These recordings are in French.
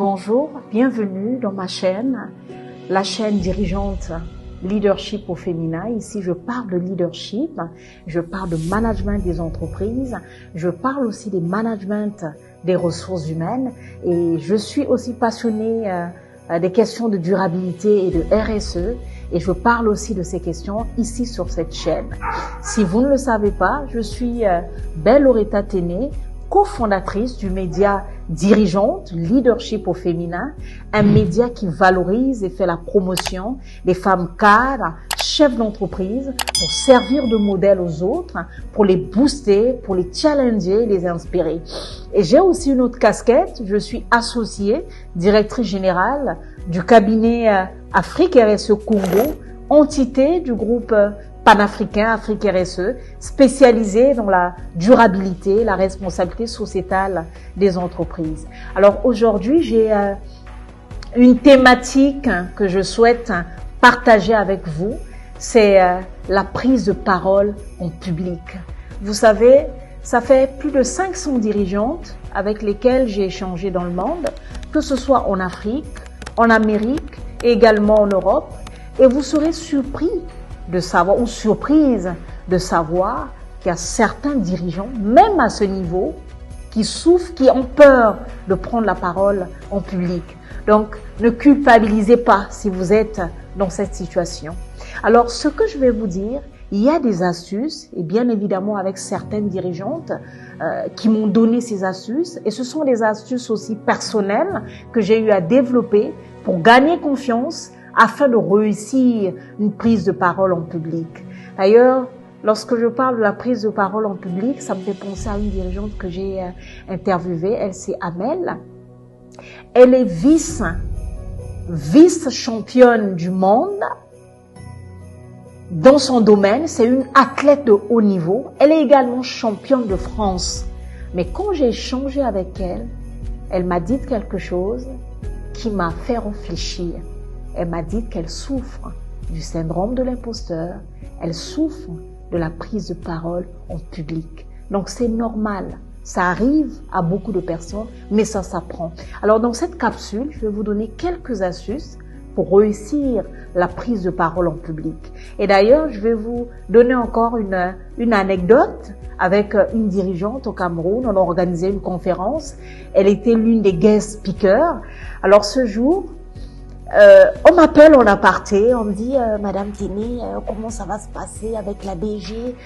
Bonjour, bienvenue dans ma chaîne, la chaîne dirigeante Leadership au féminin. Ici, je parle de leadership, je parle de management des entreprises, je parle aussi des management des ressources humaines et je suis aussi passionnée des questions de durabilité et de RSE et je parle aussi de ces questions ici sur cette chaîne. Si vous ne le savez pas, je suis Belle Loretta Téné, cofondatrice du média Dirigeante, Leadership au féminin, un média qui valorise et fait la promotion des femmes cadres, chefs d'entreprise, pour servir de modèle aux autres, pour les booster, pour les challenger, les inspirer. Et j'ai aussi une autre casquette, je suis associée, directrice générale du cabinet Afrique RSE Congo, entité du groupe panafricain Afrique RSE, spécialisé dans la durabilité, la responsabilité sociétale des entreprises. Alors aujourd'hui, j'ai une thématique que je souhaite partager avec vous, c'est la prise de parole en public. Vous savez, ça fait plus de 500 dirigeantes avec lesquelles j'ai échangé dans le monde, que ce soit en Afrique, en Amérique et également en Europe, et vous serez surpris de savoir ou surprise de savoir qu'il y a certains dirigeants, même à ce niveau, qui souffrent, qui ont peur de prendre la parole en public. Donc, ne culpabilisez pas si vous êtes dans cette situation. Alors, ce que je vais vous dire, il y a des astuces, et bien évidemment avec certaines dirigeantes qui m'ont donné ces astuces, et ce sont des astuces aussi personnelles que j'ai eu à développer pour gagner confiance, afin de réussir une prise de parole en public. D'ailleurs, lorsque je parle de la prise de parole en public, ça me fait penser à une dirigeante que j'ai interviewée. Elle, c'est Amel. Elle est vice-championne du monde dans son domaine. C'est une athlète de haut niveau. Elle est également championne de France. Mais quand j'ai échangé avec elle, elle m'a dit quelque chose qui m'a fait réfléchir. Elle m'a dit qu'elle souffre du syndrome de l'imposteur, elle souffre de la prise de parole en public. Donc c'est normal, ça arrive à beaucoup de personnes, mais ça s'apprend. Alors dans cette capsule, je vais vous donner quelques astuces pour réussir la prise de parole en public. Et d'ailleurs, je vais vous donner encore une anecdote avec une dirigeante au Cameroun. On a organisé une conférence, elle était l'une des guest speakers. Alors ce jour, on m'appelle en aparté, on me dit Madame Téné, comment ça va se passer avec la DG,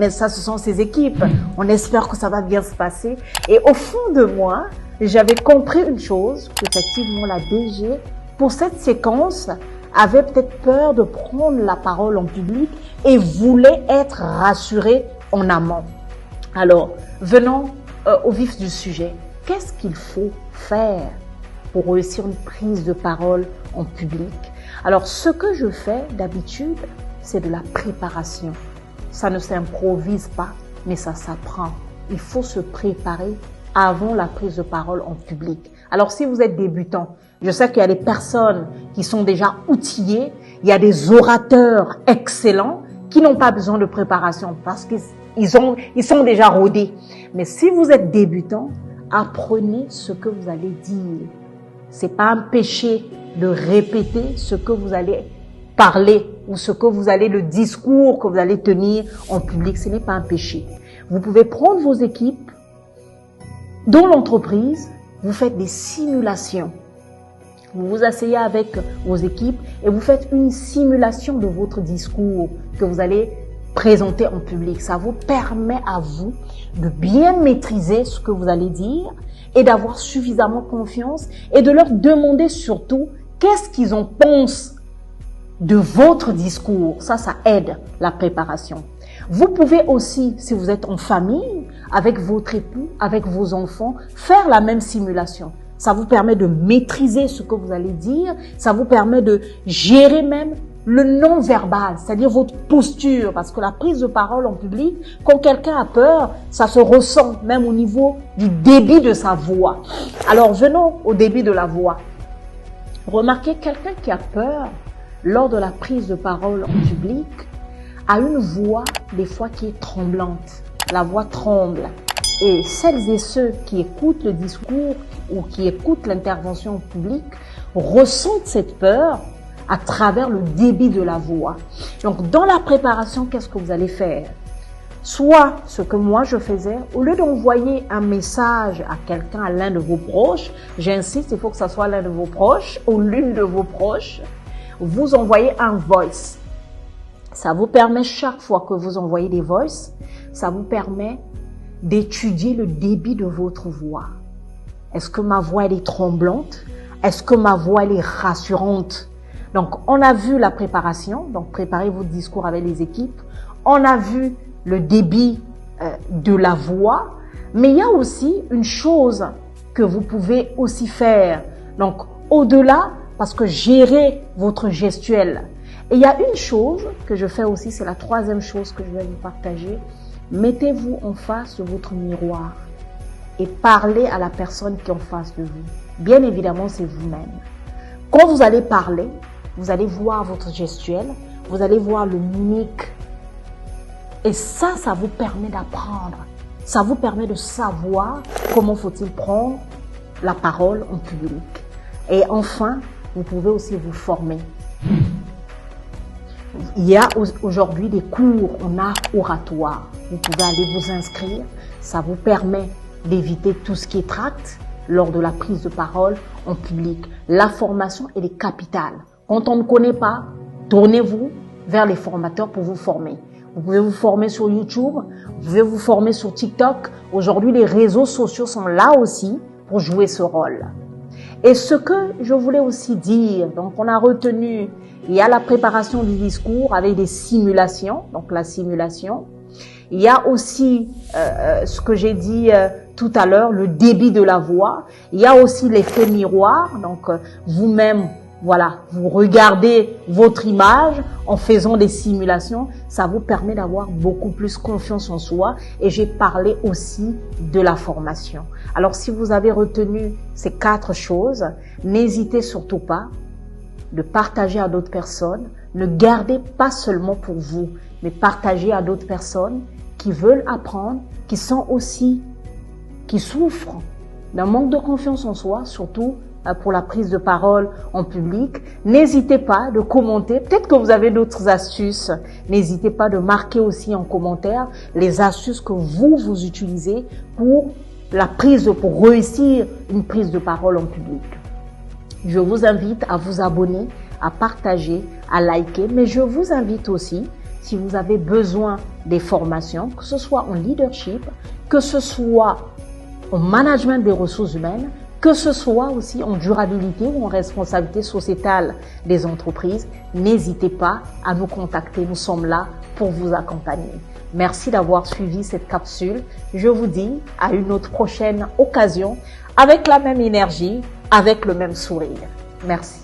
ça ce sont ses équipes, on espère que ça va bien se passer. Et au fond de moi, j'avais compris une chose, qu'effectivement la DG, pour cette séquence, avait peut-être peur de prendre la parole en public et voulait être rassurée en amont. Alors, venons au vif du sujet. Qu'est-ce qu'il faut faire pour réussir une prise de parole en public? Alors, ce que je fais d'habitude, c'est de la préparation. Ça ne s'improvise pas, mais ça s'apprend. Il faut se préparer avant la prise de parole en public. Alors, si vous êtes débutant, je sais qu'il y a des personnes qui sont déjà outillées, il y a des orateurs excellents qui n'ont pas besoin de préparation parce qu'ils sont déjà rodés. Mais si vous êtes débutant, apprenez ce que vous allez dire. C'est pas un péché de répéter ce que vous allez parler ou le discours que vous allez tenir en public. Ce n'est pas un péché. Vous pouvez prendre vos équipes dans l'entreprise, vous faites des simulations. Vous vous asseyez avec vos équipes et vous faites une simulation de votre discours que vous allez présenter en public. Ça vous permet à vous de bien maîtriser ce que vous allez dire et d'avoir suffisamment confiance et de leur demander surtout qu'est-ce qu'ils en pensent de votre discours. Ça aide la préparation. Vous pouvez aussi, si vous êtes en famille, avec votre époux, avec vos enfants, faire la même simulation. Ça vous permet de maîtriser ce que vous allez dire. Ça vous permet de gérer même le non-verbal, c'est-à-dire votre posture, parce que la prise de parole en public, quand quelqu'un a peur, ça se ressent même au niveau du débit de sa voix. Alors venons au débit de la voix. Remarquez, quelqu'un qui a peur lors de la prise de parole en public a une voix des fois qui est tremblante. La voix tremble. Et celles et ceux qui écoutent le discours, ou qui écoutent l'intervention publique ressentent cette peur à travers le débit de la voix. Donc, dans la préparation, qu'est-ce que vous allez faire? Soit ce que moi je faisais, au lieu d'envoyer un message à quelqu'un, à l'un de vos proches, j'insiste, il faut que ça soit l'un de vos proches ou l'une de vos proches, vous envoyez un voice. Ça vous permet, chaque fois que vous envoyez des voices, ça vous permet d'étudier le débit de votre voix. Est-ce que ma voix elle est tremblante? Est-ce que ma voix elle est rassurante? Donc, on a vu la préparation, donc préparez votre discours avec les équipes. On a vu le débit de la voix, mais il y a aussi une chose que vous pouvez aussi faire. Donc, au-delà, parce que gérer votre gestuelle. Et il y a une chose que je fais aussi, c'est la troisième chose que je vais vous partager. Mettez-vous en face de votre miroir et parlez à la personne qui est en face de vous. Bien évidemment, c'est vous-même. Quand vous allez parler, vous allez voir votre gestuelle, vous allez voir le mimique. Et ça vous permet d'apprendre. Ça vous permet de savoir comment faut-il prendre la parole en public. Et enfin, vous pouvez aussi vous former. Il y a aujourd'hui des cours en art oratoire. Vous pouvez aller vous inscrire. Ça vous permet d'éviter tout ce qui est tract lors de la prise de parole en public. La formation, elle est capitale. Quand on ne connaît pas, tournez-vous vers les formateurs pour vous former. Vous pouvez vous former sur YouTube, vous pouvez vous former sur TikTok. Aujourd'hui, les réseaux sociaux sont là aussi pour jouer ce rôle. Et ce que je voulais aussi dire, donc on a retenu, il y a la préparation du discours avec des simulations, donc la simulation. Il y a aussi ce que j'ai dit tout à l'heure, le débit de la voix. Il y a aussi l'effet miroir, donc vous-même, voilà, vous regardez votre image en faisant des simulations. Ça vous permet d'avoir beaucoup plus confiance en soi. Et j'ai parlé aussi de la formation. Alors, si vous avez retenu ces 4 choses, n'hésitez surtout pas de partager à d'autres personnes. Ne gardez pas seulement pour vous, mais partagez à d'autres personnes qui veulent apprendre, qui souffrent d'un manque de confiance en soi, surtout pour la prise de parole en public. N'hésitez pas de commenter. Peut-être que vous avez d'autres astuces. N'hésitez pas de marquer aussi en commentaire les astuces que vous utilisez pour réussir une prise de parole en public. Je vous invite à vous abonner, à partager, à liker, mais je vous invite aussi, si vous avez besoin des formations, que ce soit en leadership, que ce soit en management des ressources humaines, que ce soit aussi en durabilité ou en responsabilité sociétale des entreprises, n'hésitez pas à nous contacter. Nous sommes là pour vous accompagner. Merci d'avoir suivi cette capsule. Je vous dis à une autre prochaine occasion avec la même énergie, avec le même sourire. Merci.